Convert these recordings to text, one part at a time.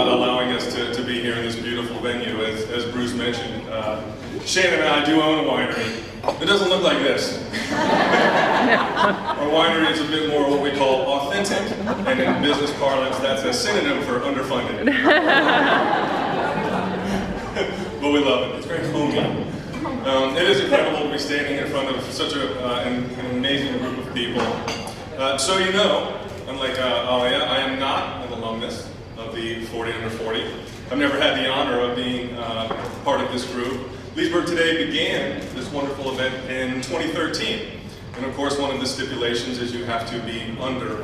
allowing us to be here in this beautiful venue. As Bruce mentioned, Shannon and I do own a winery. It doesn't look like this. Our winery is a bit more what we call authentic, and in business parlance, that's a synonym for underfunded. But we love it. It's very homey. It is incredible to be standing in front of such an amazing group of people. So you know, unlike Alia, I am not an alumnus of the 40 Under 40. I've never had the honor of being part of this group. Leesburg Today began this wonderful event in 2013. And of course, one of the stipulations is you have to be under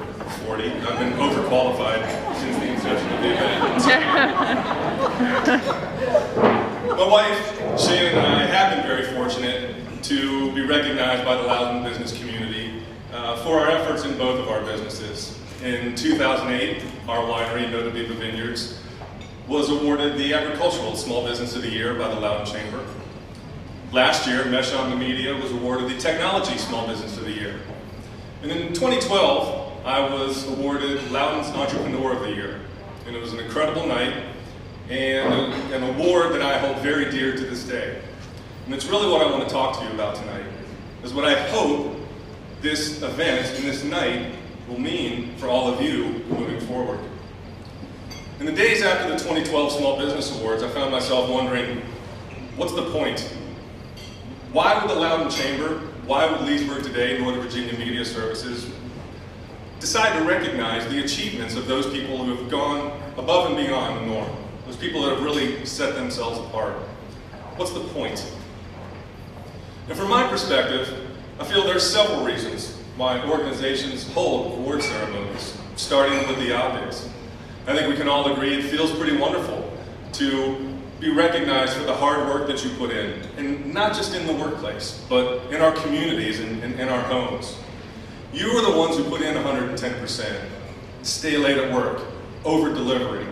40. I've been overqualified since the inception of the event. My wife, Shannon, and I have been very fortunate to be recognized by the Loudoun business community for our efforts in both of our businesses. In 2008, our winery, notably the Vineyards, was awarded the Agricultural Small Business of the Year by the Loudoun Chamber. Last year, Mesh on the Media was awarded the Technology Small Business of the Year. And in 2012, I was awarded Loudoun's Entrepreneur of the Year. And it was an incredible night, and an award that I hold very dear to this day. And it's really what I want to talk to you about tonight, is what I hope this event and this night will mean for all of you moving forward. In the days after the 2012 Small Business Awards, I found myself wondering, what's the point? Why would the Loudoun Chamber, why would Leesburg Today, Northern Virginia Media Services, decide to recognize the achievements of those people who have gone above and beyond the norm? Those people that have really set themselves apart. What's the point? And from my perspective, I feel there are several reasons why organizations hold award ceremonies, starting with the obvious. I think we can all agree it feels pretty wonderful to be recognized for the hard work that you put in, and not just in the workplace, but in our communities and in our homes. You are the ones who put in 110%, stay late at work, over-delivering.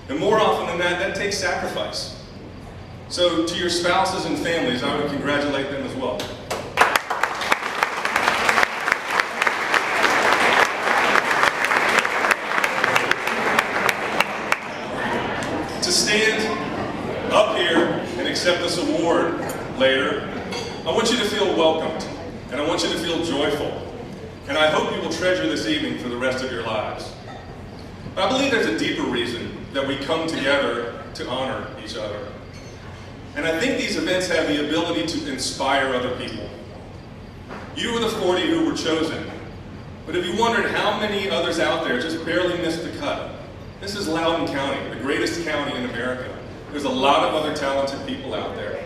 And more often than that, that takes sacrifice. So to your spouses and families, I would congratulate them as well. To stand up here and accept this award later, I want you to feel welcomed, and I want you to feel joyful. And I hope you will treasure this evening for the rest of your lives. But I believe there's a deeper reason that we come together to honor each other. And I think these events have the ability to inspire other people. You were the 40 who were chosen, but have you wondered how many others out there just barely missed the cut? This is Loudoun County, the greatest county in America. There's a lot of other talented people out there.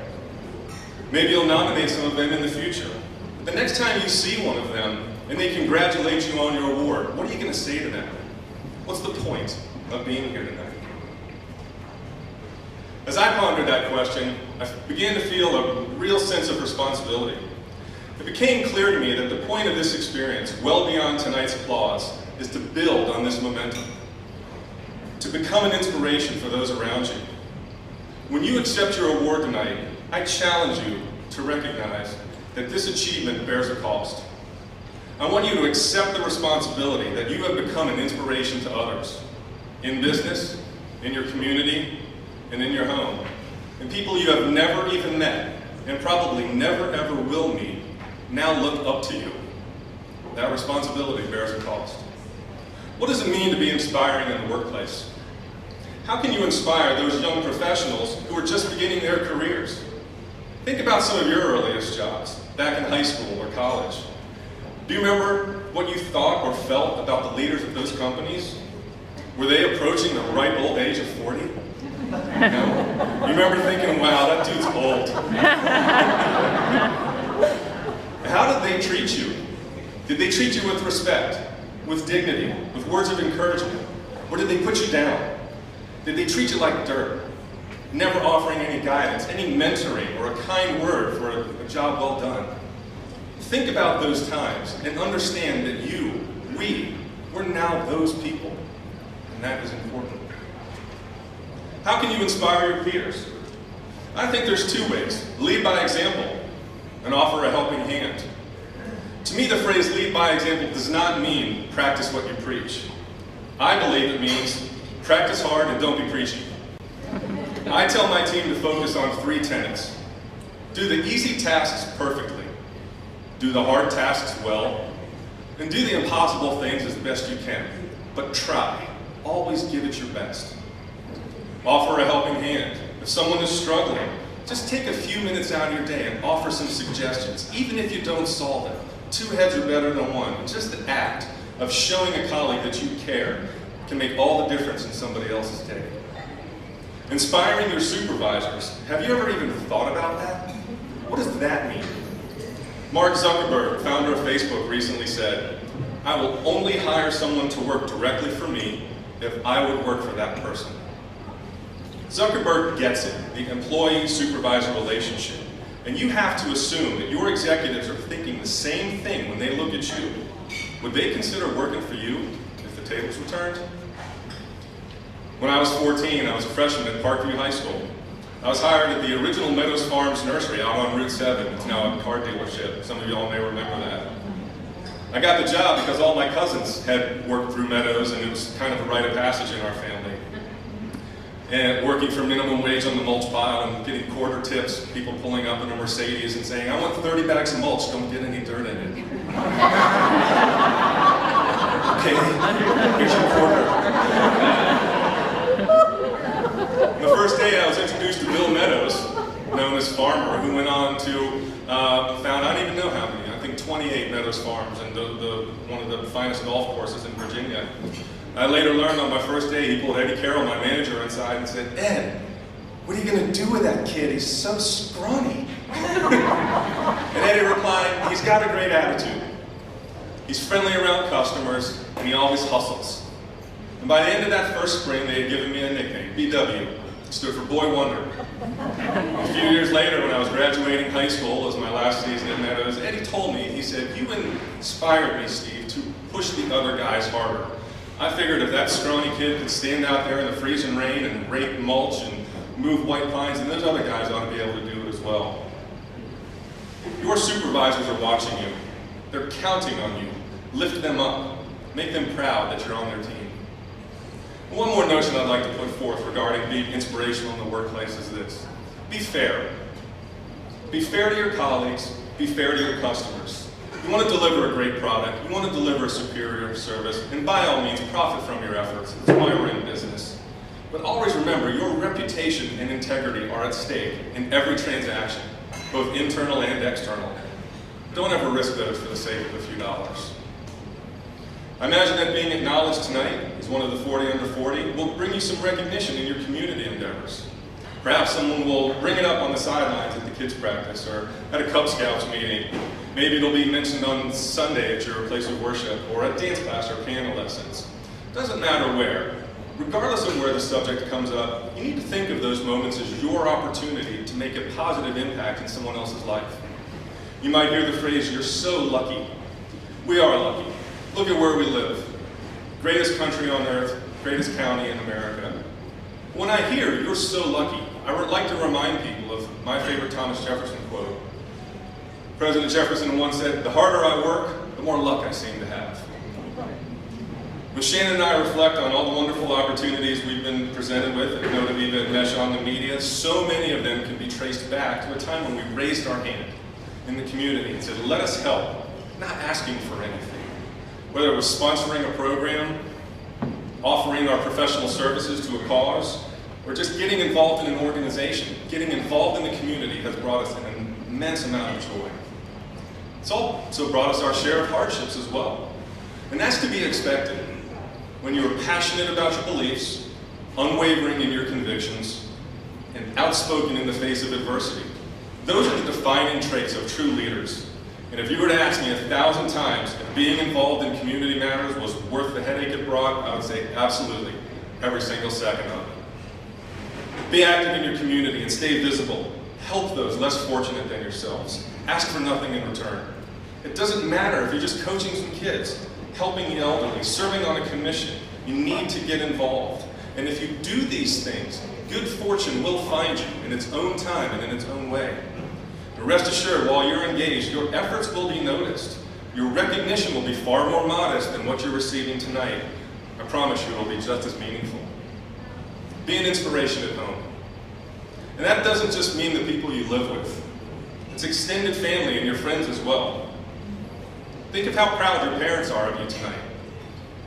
Maybe you'll nominate some of them in the future. But the next time you see one of them and they congratulate you on your award, what are you going to say to them? What's the point of being here tonight? As I pondered that question, I began to feel a real sense of responsibility. It became clear to me that the point of this experience, well beyond tonight's applause, is to build on this momentum, to become an inspiration for those around you. When you accept your award tonight, I challenge you to recognize that this achievement bears a cost. I want you to accept the responsibility that you have become an inspiration to others, in business, in your community, and in your home. And people you have never even met, and probably never ever will meet, now look up to you. That responsibility bears a cost. What does it mean to be inspiring in the workplace? How can you inspire those young professionals who are just beginning their careers? Think about some of your earliest jobs, back in high school or college. Do you remember what you thought or felt about the leaders of those companies? Were they approaching the ripe old age of 40? No? You remember thinking, wow, that dude's old. How did they treat you? Did they treat you with respect, with dignity, with words of encouragement? Or did they put you down? Did they treat you like dirt, never offering any guidance, any mentoring, or a kind word for a job well done? Think about those times and understand that we're now those people, and that is important. How can you inspire your peers? I think there's two ways. Lead by example and offer a helping hand. To me, the phrase lead by example does not mean practice what you preach. I believe it means Practice hard and don't be preachy. I tell my team to focus on 3 tenets. Do the easy tasks perfectly. Do the hard tasks well. And do the impossible things as best you can. But try. Always give it your best. Offer a helping hand. If someone is struggling, just take a few minutes out of your day and offer some suggestions, even if you don't solve it. 2 heads are better than 1. Just the act of showing a colleague that you care can make all the difference in somebody else's day. Inspiring your supervisors. Have you ever even thought about that? What does that mean? Mark Zuckerberg, founder of Facebook, recently said, "I will only hire someone to work directly for me if I would work for that person." Zuckerberg gets it, the employee-supervisor relationship. And you have to assume that your executives are thinking the same thing when they look at you. Would they consider working for you if the tables were turned? When I was 14, I was a freshman at Parkview High School. I was hired at the original Meadows Farms nursery out on Route 7. It's now a car dealership. Some of y'all may remember that. I got the job because all my cousins had worked through Meadows, and it was kind of a rite of passage in our family. And working for minimum wage on the mulch pile and getting quarter tips, people pulling up in a Mercedes and saying, "I want 30 bags of mulch, don't get any dirt in it." Okay, here's your quarter. The first day I was introduced to Bill Meadows, known as Farmer, who went on to found, I don't even know how many, I think 28 Meadows Farms and one of the finest golf courses in Virginia. I later learned on my first day, he pulled Eddie Carroll, my manager, inside and said, "Ed, what are you going to do with that kid? He's so scrawny." And Eddie replied, "He's got a great attitude. He's friendly around customers, and he always hustles." And by the end of that first spring, they had given me a nickname, BW. It stood for Boy Wonder. A few years later, when I was graduating high school as my last season at Meadows, Eddie told me, he said, "You inspired me, Steve, to push the other guys harder. I figured if that scrawny kid could stand out there in the freezing rain and rake mulch and move white pines, then those other guys ought to be able to do it as well." Your supervisors are watching you. They're counting on you. Lift them up. Make them proud that you're on their team. One more notion I'd like to put forth regarding being inspirational in the workplace is this. Be fair. Be fair to your colleagues. Be fair to your customers. You want to deliver a great product. You want to deliver a superior service. And by all means, profit from your efforts. That's why we're in business. But always remember, your reputation and integrity are at stake in every transaction, both internal and external. Don't ever risk those for the sake of a few dollars. I imagine that being acknowledged tonight as one of the 40 under 40 will bring you some recognition in your community endeavors. Perhaps someone will bring it up on the sidelines at the kids' practice or at a Cub Scouts meeting. Maybe it'll be mentioned on Sunday at your place of worship or at dance class or piano lessons. Doesn't matter where. Regardless of where the subject comes up, you need to think of those moments as your opportunity to make a positive impact in someone else's life. You might hear the phrase, "You're so lucky." We are lucky. Look at where we live. Greatest country on earth, greatest county in America. When I hear "you're so lucky," I would like to remind people of my favorite Thomas Jefferson quote. President Jefferson once said, "The harder I work, the more luck I seem to have." When Shannon and I reflect on all the wonderful opportunities we've been presented with at Nota Viva and Mesh on the media, so many of them can be traced back to a time when we raised our hand in the community and said, "Let us help," not asking for anything. Whether it was sponsoring a program, offering our professional services to a cause, or just getting involved in an organization, getting involved in the community has brought us an immense amount of joy. It's also brought us our share of hardships as well. And that's to be expected when you're passionate about your beliefs, unwavering in your convictions, and outspoken in the face of adversity. Those are the defining traits of true leaders. And if you were to ask me 1,000 times if being involved in community matters was worth the headache it brought, I would say absolutely, every single second of it. Be active in your community and stay visible. Help those less fortunate than yourselves. Ask for nothing in return. It doesn't matter if you're just coaching some kids, helping the elderly, serving on a commission. You need to get involved. And if you do these things, good fortune will find you in its own time and in its own way. And rest assured, while you're engaged, your efforts will be noticed. Your recognition will be far more modest than what you're receiving tonight. I promise you it will be just as meaningful. Be an inspiration at home. And that doesn't just mean the people you live with. It's extended family and your friends as well. Think of how proud your parents are of you tonight,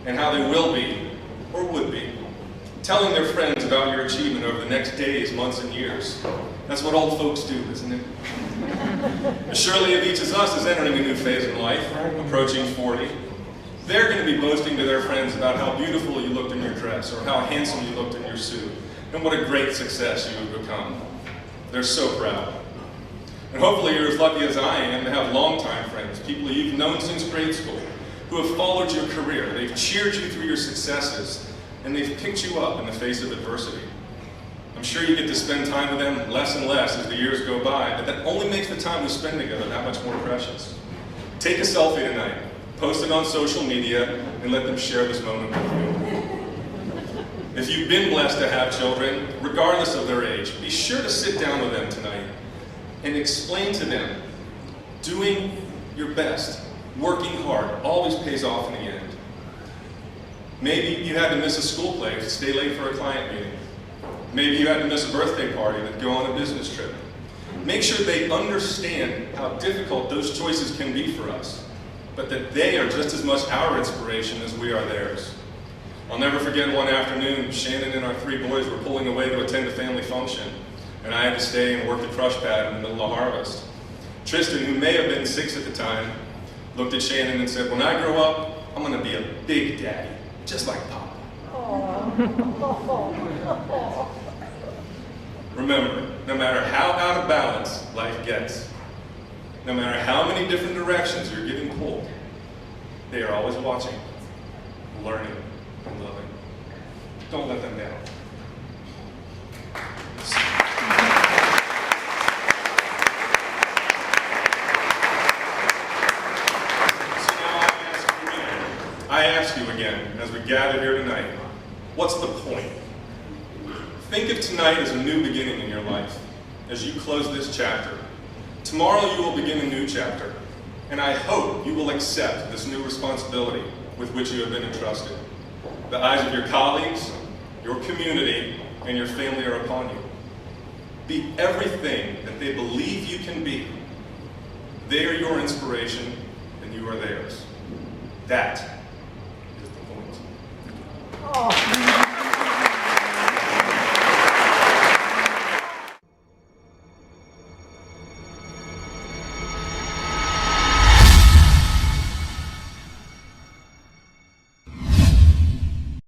and how they will be, or would be, telling their friends about your achievement over the next days, months, and years. That's what old folks do, isn't it? As surely if each of us is entering a new phase in life, approaching 40, they're going to be boasting to their friends about how beautiful you looked in your dress, or how handsome you looked in your suit, and what a great success you have become. They're so proud. And hopefully you're as lucky as I am to have longtime friends, people you've known since grade school, who have followed your career. They've cheered you through your successes, and they've picked you up in the face of adversity. I'm sure you get to spend time with them less and less as the years go by, but that only makes the time we spend together that much more precious. Take a selfie tonight, post it on social media, and let them share this moment with you. If you've been blessed to have children, regardless of their age, be sure to sit down with them tonight and explain to them, doing your best, working hard, always pays off in the end. Maybe you had to miss a school play to stay late for a client meeting. Maybe you had to miss a birthday party to go on a business trip. Make sure they understand how difficult those choices can be for us, but that they are just as much our inspiration as we are theirs. I'll never forget one afternoon, Shannon and our 3 boys were pulling away to attend a family function, and I had to stay and work the crush pad in the middle of harvest. Tristan, who may have been 6 at the time, looked at Shannon and said, "When I grow up, I'm going to be a big daddy, just like Papa." Remember, no matter how out of balance life gets, no matter how many different directions you're getting pulled, they are always watching, learning, and loving. Don't let them down. I ask you again, as we gather here tonight, what's the point? Think of tonight as a new beginning in your life, as you close this chapter. Tomorrow you will begin a new chapter, and I hope you will accept this new responsibility with which you have been entrusted. The eyes of your colleagues, your community, and your family are upon you. Be everything that they believe you can be. They are your inspiration, and you are theirs. That